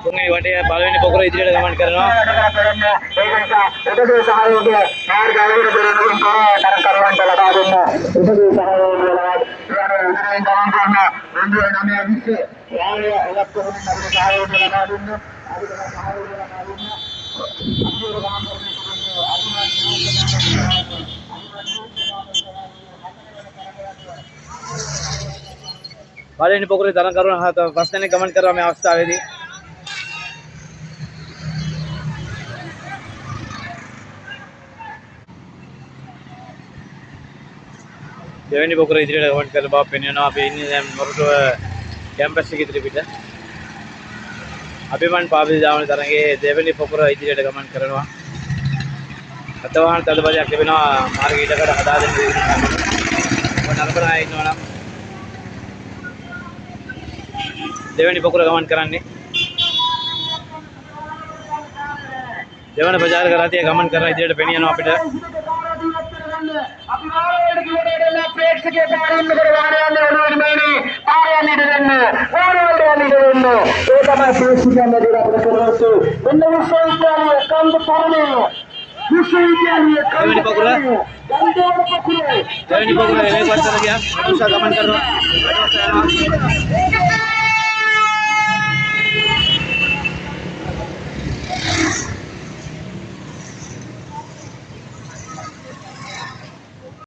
Tungai wate palwini pokora idile gaman karno. palwini pokora daran karno ha to first ne gaman karwa me avastha avedi. දෙවෙනි පොකුර ඉදිරියට ගමන් කරන බව පෙන්වනවා. අපි ඉන්නේ දැන් මොරටුව කැම්පස් එක ඉදිරි පිට. අභිමන් පාපී දාවන තරඟයේ දෙවෙනි පොකුර ඉදිරියට ගමන් කරනවා. අතවාහන තදබලයක් ලැබෙනවා මාර්ග ඉඩකඩ හදා දෙන්න විදිහට. නරඹනා ඉන්නවා නම් දෙවෙනි පොකුර ගමන් කරන්නේ. දෙවන ප්‍රචාරක රථය ගමන් කරන ඉදිරියට පෙනියනවා අපිට. देवनी पकड़ा गमन कर